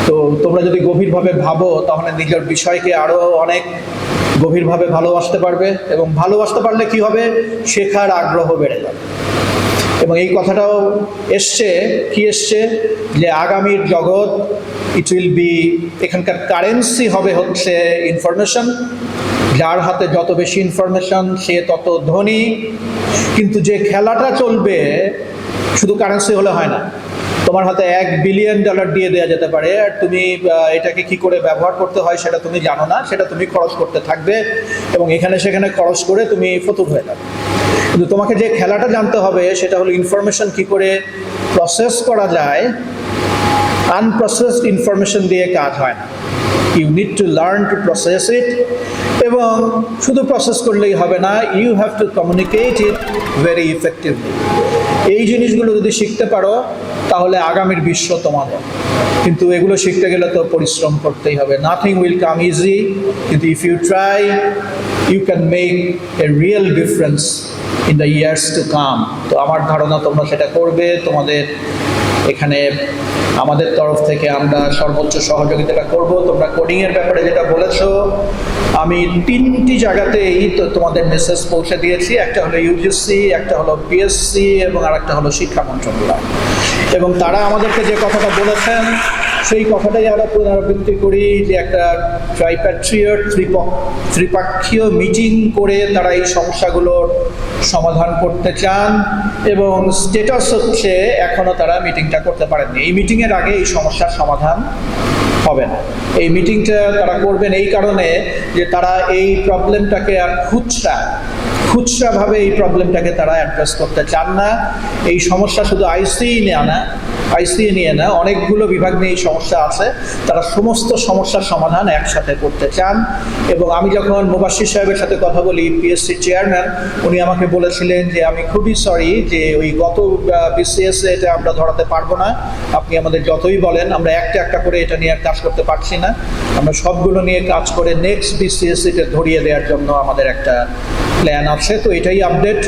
তো তোমরা যদি গভীরভাবে ভাবো, তাহলে নিজের বিষয়কে আরও অনেক গভীরভাবে ভালোবাসতে পারবে, এবং ভালোবাসতে পারলে কি হবে, শেখার আগ্রহ বেড়ে যাবে। এবং এই কথাটাও এসছে যে আগামীর জগৎ, ইট উইল বি, এখানকার কারেন্সি হবে হচ্ছে ইনফরমেশন। যার হাতে যত বেশি ইনফরমেশন, সে তত ধনী। কিন্তু যে খেলাটা চলবে, শুধু কারেন্সি হলে হয় না। তোমার হাতে $1 বিলিয়ন দিয়ে দেওয়া যেতে পারে, আর তুমি এটাকে কি করে ব্যবহার করতে হয় সেটা তুমি জানো না, সেটা তুমি খরচ করতে থাকবে এবং এখানে সেখানে খরচ করে তুমি ফতুর হয়ে যাবে। কিন্তু তোমাকে যে খেলাটা জানতে হবে, সেটা হলো ইনফরমেশন কি করে প্রসেস করা যায়। আনপ্রসেসড ইনফরমেশন দিয়ে কাজ হয় না। You need to learn to process it, এবং শুধু প্রসেস করলেই হবে না, you have to communicate it very effectively. এই জিনিসগুলো যদি শিখতে পারো তাহলে আগামীর বিশ্ব তোমাদের। কিন্তু এগুলো শিখতে গেলে তো পরিশ্রম করতেই হবে। নাথিং উইল কাম ইজি, কিন্তু if you try you can make a real difference in the years to come. তো আমার ধারণা তোমরা সেটা করবে। তোমাদের এখানে আমাদের তরফ থেকে আমরা সর্বোচ্চ সহযোগিতাটা করব। তোমরা কোডিংয়ের ব্যাপারে যেটা বলেছো, আমি 3টি জায়গাতেই তো তোমাদের মেসেজ পৌঁছে দিয়েছি। একটা হলো ইউজিসি, একটা হলো পিএসসি, এবং আরেকটা হলো শিক্ষা মন্ত্রণালয়। এবং তারা আমাদেরকে যে কথাটা বলেছেন সেই কথাটাই আমরা পুনরাবৃত্তি করি, যে একটা ট্রাইপ্যাট্রিয়ট ত্রিপক্ষীয় মিটিং করে তারা এই সমস্যাগুলোর সমাধান করতে চান, এবং স্টেটাস হচ্ছে এখনও তারা মিটিংটা করতে পারেননি। এই মিটিংয়ের আগে এই সমস্যার সমাধান হবে না। এই মিটিংটা তারা করবেন এই কারণে যে তারা এই প্রবলেমটাকে আর খুচরাভাবে এই প্রবলেমটাকে তারা অ্যাড্রেস করতে চান না। এই সমস্যা শুধু আইসিই নিয়ে না, অনেকগুলো বিভাগ নিয়ে এই সমস্যা আছে। তারা সমস্ত সমস্যার সমাধান একসাথে করতে চান। এবং আমি যখন মুবাশশির সাহেবের সাথে কথা বলি, পিএসসি চেয়ারম্যান, উনি আমাকে বলেছিলেন যে আমি খুবই সরি যে ওই গত বিসিএস এটা আমরা ধরাতে পারবো না, আপনি আমাদের যতই বলেন, আমরা একটা করে এটা নিয়ে কাজ করতে পারছি না। আমরা সবগুলো নিয়ে কাজ করে নেক্সট বিসিএস এটা ধরিয়ে দেওয়ার জন্য আমাদের একটা প্ল্যান আছে। তো এটাই আপডেট,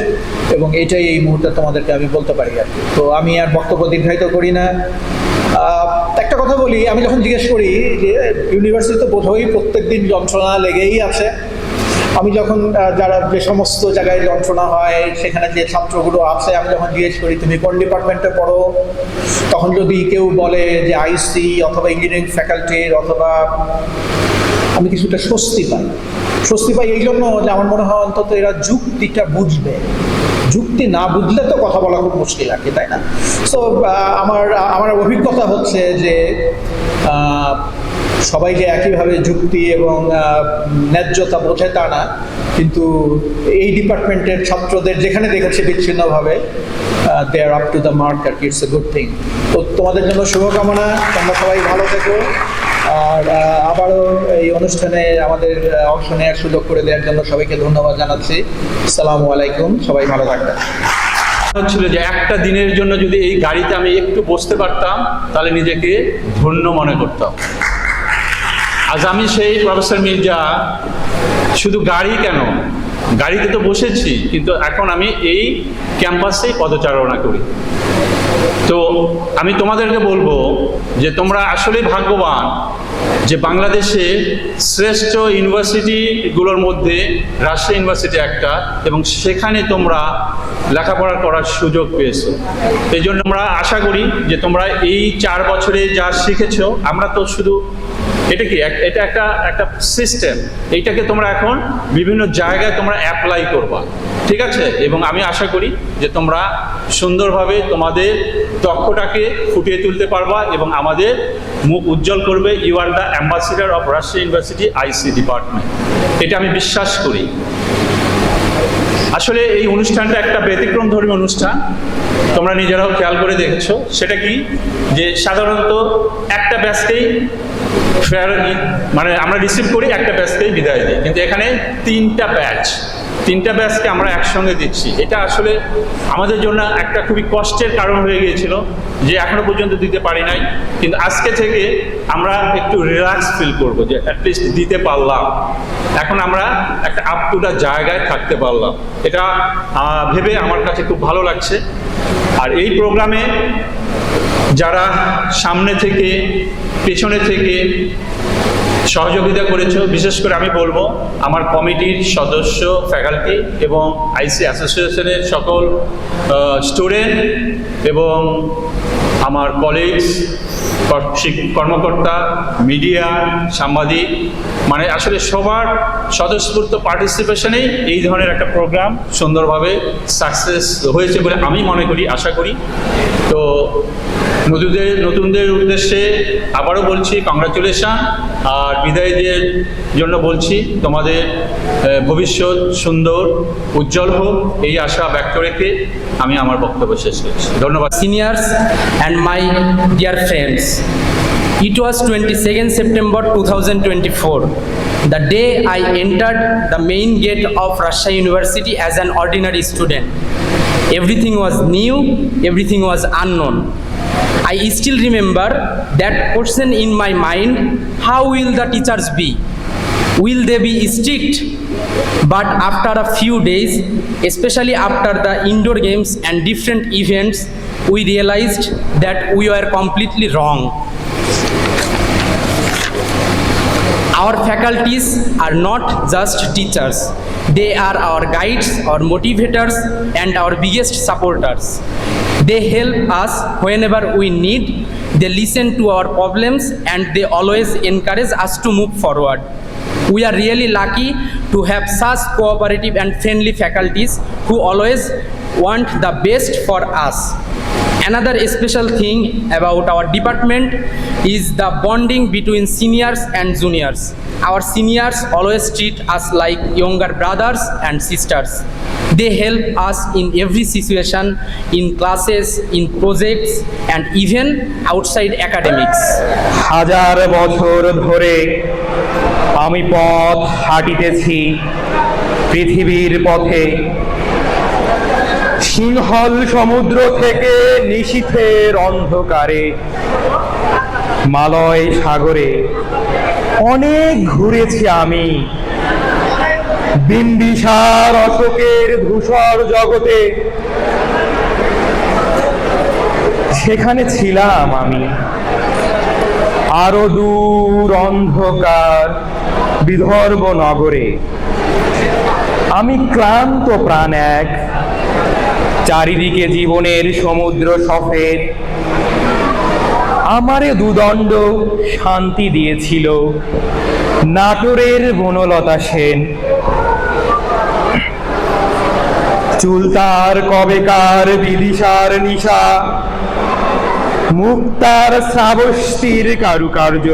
এবং এটাই এই মুহূর্তে তোমাদেরকে আমি বলতে পারি আর কি। তো আমি আর বক্তব্য দীর্ঘায়িত করি না। একটা কথা বলি, আমি যখন জিজ্ঞেস করি যে ইউনিভার্সিটিতে বোধহয় প্রত্যেক দিন যন্ত্রণা লেগেই আছে, আমি যখন যে সমস্ত জায়গায় যন্ত্রণা হয় সেখানে যে ছাত্রগুলো আছে, আমি যখন জিজ্ঞেস করি তুমি কোন ডিপার্টমেন্টে পড়ো, তখন যদি কেউ বলে যে আইসি অথবা ইঞ্জিনিয়ারিং ফ্যাকাল্টির, অথবা আমি কিছুটা স্বস্তি পাই এই জন্য যে আমার মনে হয় অন্তত এরা যুক্তিটা বুঝবে। যুক্তি না বুঝলে তো কথা বলা খুব মুশকিল আর কি, তাই না? সো আমার অভিজ্ঞতা হচ্ছে যে সবাই যে একইভাবে যুক্তি এবং ন্যায্যতা বোঝে তা না, কিন্তু এই ডিপার্টমেন্টের ছাত্রদের যেখানে দেখেছে বিচ্ছিন্নভাবে দে আর আপ টু দ্য মার্ক আর কি, ইটস এ গুড থিং। তো তোমাদের জন্য শুভকামনা, তোমরা সবাই ভালো থেকো। আর আবারও এই অনুষ্ঠানে আমাদের অংশ নেওয়ার সুযোগ করে দেওয়ার জন্য সবাইকে ধন্যবাদ জানাচ্ছি। আসসালামু আলাইকুম, সবাই ভালো থাকবেন। হচ্ছিল যে একটা দিনের জন্য যদি এই গাড়িতে আমি একটু বসতে পারতাম তাহলে নিজেকে ধন্য মনে করতাম। আজ আমি সেই প্রফেসর মির্জা, শুধু গাড়ি কেন, গাড়িতে তো বসেছি, কিন্তু এখন আমি এই ক্যাম্পাসেই পদচারণা করি। তো আমি তোমাদেরকে বলবো যে তোমরা আসলেই ভাগ্যবান যে বাংলাদেশে শ্রেষ্ঠ ইউনিভার্সিটিগুলোর মধ্যে রাজশাহী ইউনিভার্সিটি একটা, এবং সেখানে তোমরা লেখাপড়া করার সুযোগ পেয়েছো। এই জন্য আমরা আশা করি যে তোমরা এই 4 বছরে যা শিখেছো, আমরা তো শুধু এটা কি এটা একটা সিস্টেম, এইটাকে তোমরা এখন বিভিন্ন জায়গায় তোমরা অ্যাপ্লাই করবা, ঠিক আছে? এবং আমি আশা করি যে তোমরা সুন্দরভাবে তোমাদের দক্ষতাকে ফুটিয়ে তুলতে পারবা এবং আমাদের মুখ উজ্জ্বল করবে। You are the ambassador of Rajshahi university IC department, এটা আমি বিশ্বাস করি। আসলে এই অনুষ্ঠানটা একটা ব্যতিক্রমধর্মী অনুষ্ঠান, তোমরা নিজেরাও খেয়াল করে দেখেছো। সেটা কি যে সাধারণত একটা ব্যাচকেই মানে আমরা রিসিভ করি, একটা ব্যাচকেই বিদায় দিই, কিন্তু এখানে 3টা ব্যাচকে আমরা একসঙ্গে দিচ্ছি। এটা আসলে আমাদের জন্য একটা খুবই কষ্টের কারণ হয়ে গিয়েছিল যে এখনো পর্যন্ত দিতে পারি নাই, কিন্তু আজকে থেকে আমরা একটু রিল্যাক্স ফিল করবো যে অ্যাটলিস্ট দিতে পারলাম, এখন আমরা একটা আপ টু দ্য জায়গায় থাকতে পারলাম। এটা ভেবে আমার কাছে খুব ভালো লাগছে। আর এই প্রোগ্রামে যারা সামনে থেকে পেছনে থেকে সহযোগিতা করেছো, বিশেষ করে আমি বলবো আমার কমিটির সদস্য, ফ্যাকাল্টি এবং আইসি অ্যাসোসিয়েশনের সকল স্টুডেন্ট এবং আমার কলিগস, কর্মকর্তা, মিডিয়া, সাংবাদিক, মানে আসলে সবার স্বতঃস্ফূর্ত পার্টিসিপেশনেই এই ধরনের একটা প্রোগ্রাম সুন্দরভাবে সাকসেস হয়েছে বলে আমি মনে করি, আশা করি। তো নতুনদের উদ্দেশ্যে আবারও বলছি কংগ্রাচুলেশন, আর বিদায়ীদের জন্য বলছি তোমাদের ভবিষ্যৎ সুন্দর উজ্জ্বল হোক, এই আশা ব্যক্ত রেখে আমি আমার বক্তব্য শেষ করছি। ধন্যবাদ। Seniors and my dear friends, It was 22nd September 2024, the day I entered the main gate of Rajshahi University as an ordinary student. Everything was new, everything was unknown. I still remember that question in my mind, how will the teachers be? Will they be strict? But after a few days, especially after the indoor games and different events, we realized that we were completely wrong. Our faculties are not just teachers. They are our guides, our motivators, and our biggest supporters. They help us whenever we need. They listen to our problems and they always encourage us to move forward. We are really lucky to have such cooperative and friendly faculties who always want the best for us. Another special thing about our department is the bonding between seniors and juniors. Our seniors always treat us like younger brothers and sisters. They help us in every situation, in classes, in projects, and even outside academics. হাজার বছর ধরে আমি পথ হাঁটিতেছি পৃথিবীর পথে, সিংহল সমুদ্র থেকে নিশীথের অন্ধকারে, মালয় সাগরে অনেক ঘুরেছি আমি, বিম্বিসার অশোকের ধূসর জগতে সেখানে ছিলাম আমি। আরো দূর অন্ধকার বিদর্ভ নগরে আমি ক্লান্ত প্রাণ এক, চারিদিকে জীবনের সমুদ্র সফেদ, আমারে দুদণ্ড শান্তি দিয়েছিল নাটোরের বনলতা সেন। চুল তার কবেকার বিদিশার নিশা, মুক্তার শ্রাবস্তির কারুকার্য,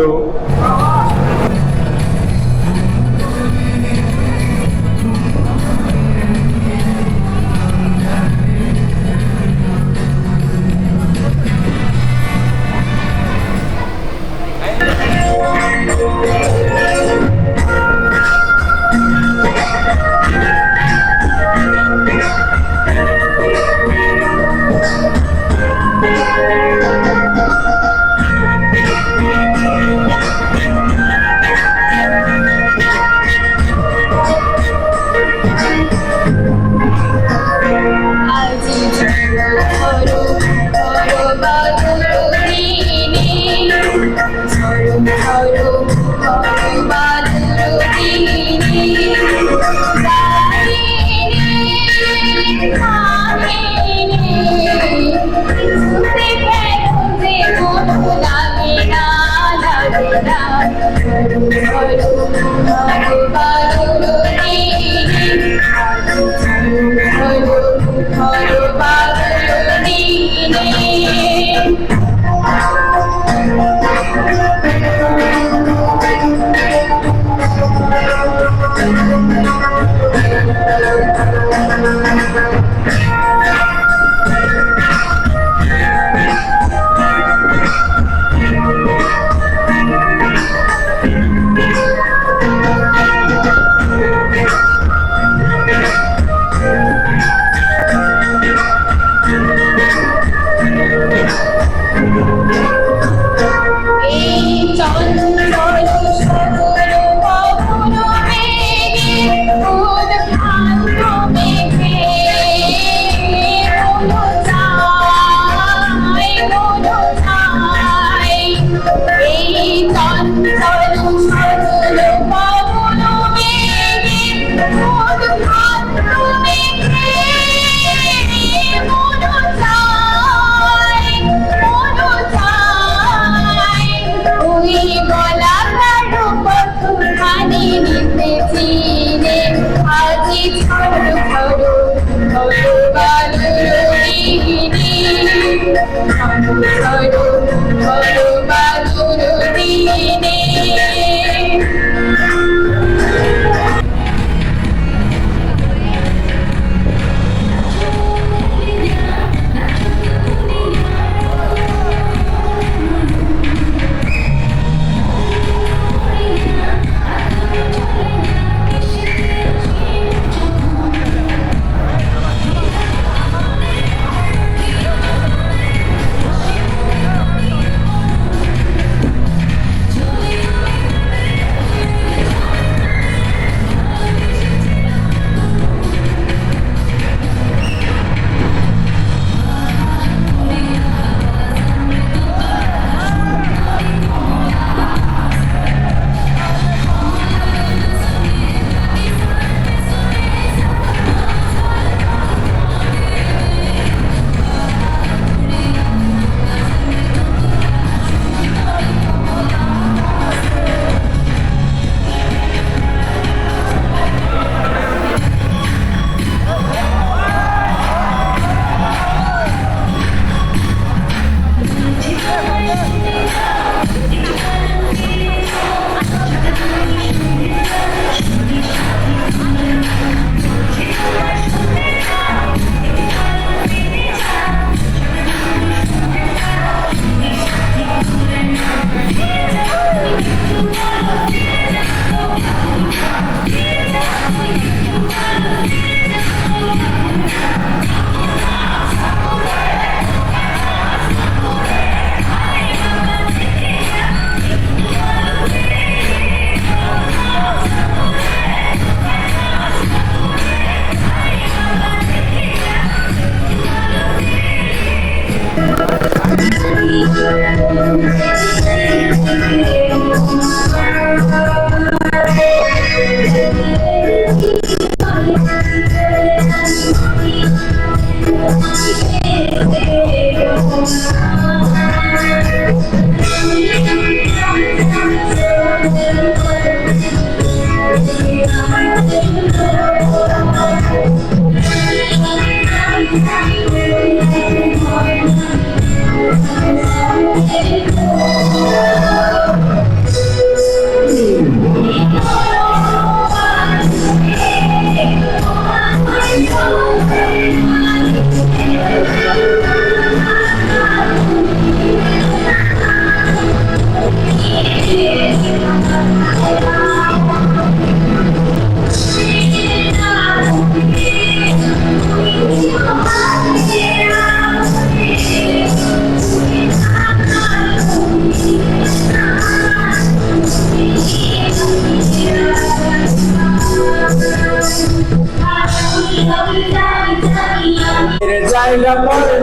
জায়গা পরে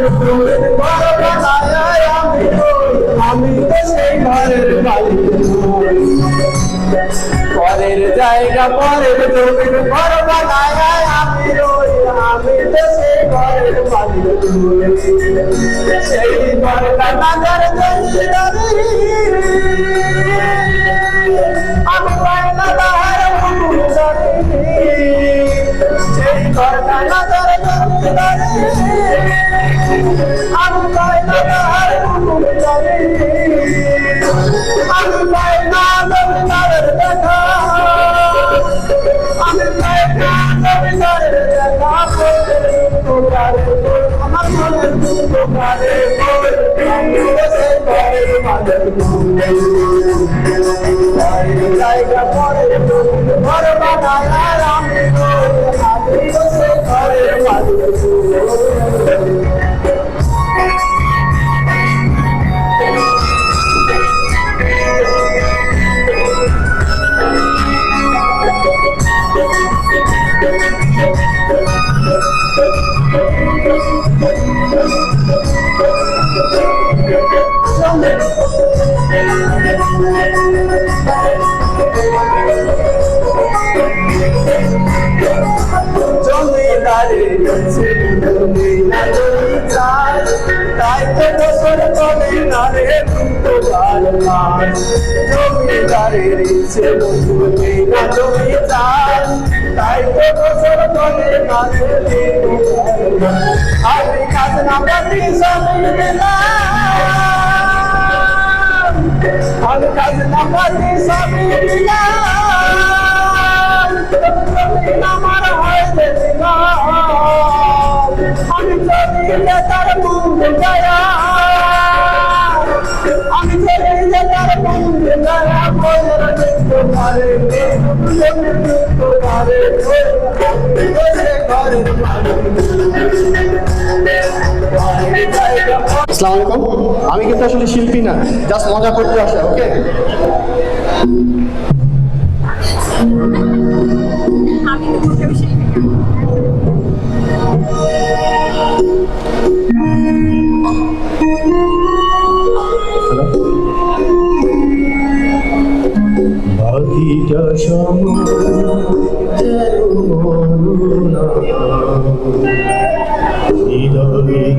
আমি তো সেই ঘরের মালিক পরের জায়গা পরের জমির ঘর বানায় আমি রই আমি তো সেই ঘরের মালিক সেই ঘরটা নাজার আমি পাই না তাহার সেই ঘরটা নাজার আমি পাই না তাহার আমি পাই না জমিদারের দেখা আমি পাই না জমিদারের দেখা আমার মনের দুঃখে জায়গা পরে ঘর বানায় আমি ঘরের মালিক জমিদারের তাই তো বছর কবে না রে জমিদারের ইচ্ছে বুঝবি না জমিদার তাই তো বছর কবে না রে আমি কাজ না পাতি জমি দিলাম আমি কাজ না পাতি জমি দিলাম আমার হয় আমি চলিলে তার বন্ধু গায়া আমি চলিলে তার বন্ধু গায়া বলে দেখতে পারে আসসালামু আলাইকুম। আমি কিন্তু আসলে শিল্পী না, জাস্ট মজা করতে আসা। ওকে, বাকিটা সময় হৃদয়ে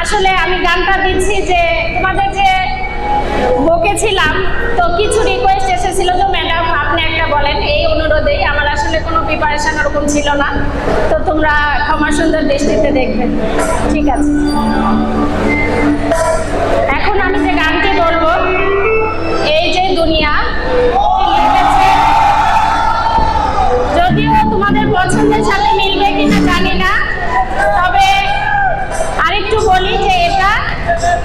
আসলে আমি গানটা দিচ্ছি যে তোমাদের যে বকেছিলাম, তো কিছু রিকোয়েস্ট এসেছিল যে ম্যাডাম আপনি একটা বলেন, এই অনুরোধেই। আমার আসলে কোনো প্রিপারেশন ওরকম ছিল না, তো তোমরা ক্ষমা সুন্দর দৃষ্টিতে দেখবে, ঠিক আছে? এখন আমি যে গানটি বলবো, এই যে দুনিয়া লিখেছে, যদিও তোমাদের পছন্দের সাথে মিলবে কিনা জানি না, তবে আরেকটু বলি যে এটা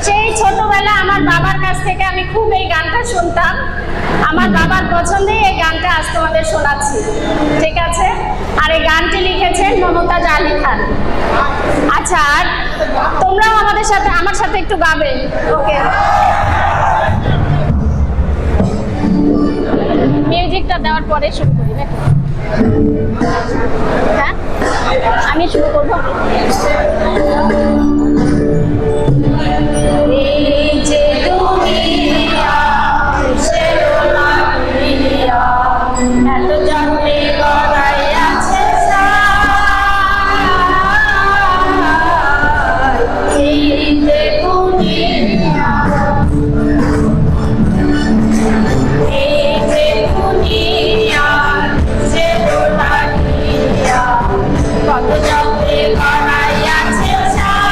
সেই ছোটবেলা আমার বাবার কাছ থেকে আমি খুব এই গানটা শুনতাম। আমার বাবার পছন্দেই এই গানটা আজ তোমাদের শোনাচ্ছি, ঠিক আছে? আর এই গানটি লিখেছেন মমতাজ আলী খান। আচ্ছা, আর তোমরাও আমার সাথে একটু গাবে, ওকে? মিউজিকটা দেওয়ার পরে শুরু করি নাকি? হ্যাঁ, আমি শুরু করবো। এই যে দুনিয়া শেরোলা দুনিয়া, এত জন্মে গড়াই আছে এই যে দুনিয়া, এই যে দুনিয়া শেরোলা দুনিয়া, কত জন্মে গড়াই আছে তুমি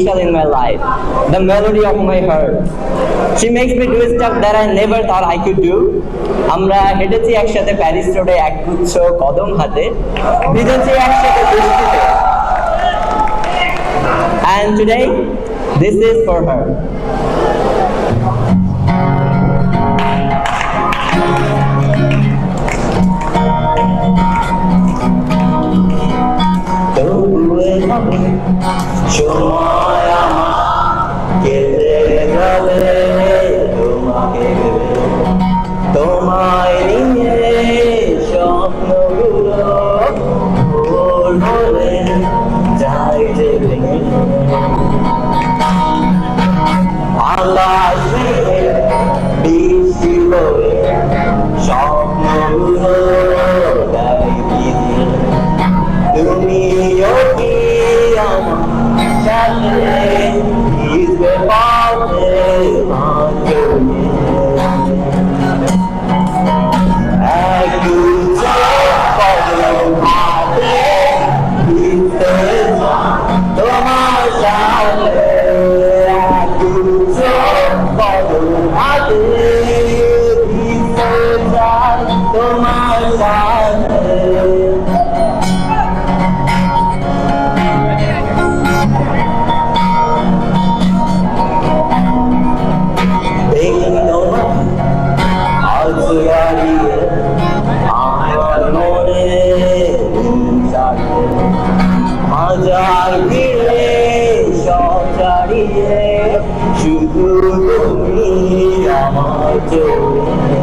special in my life, the melody of my heart. She makes me do stuff that I never thought I could do. আমরা হেঁটেছি একসাথে প্যারিস রোডে একগুচ্ছ কদম হাতে, ভিজেছি একসাথে বৃষ্টিতে। And today, this is for her. সময় আমার কেটে যাবে তোমাকে ভেবে, তোমায় নিয়ে স্বপ্নগুলো ভোর হলে যাই যে ভেঙে, আকাশ মেঘে বৃষ্টি হয়ে স্বপ্নগুলো দেয় ভিজে। তুমিও কি আমার সাথে ভিজবে পথে ভাঙবে, এক দুটো কদম হাতে ভিজতে তোমার সাথে, এক দুটো কদম হাতে ভিজতে তোমার সাথে। আমার মনে হাজার ভিড়ে সব ছাড়িয়ে, শুধু তুমি আমার চোখে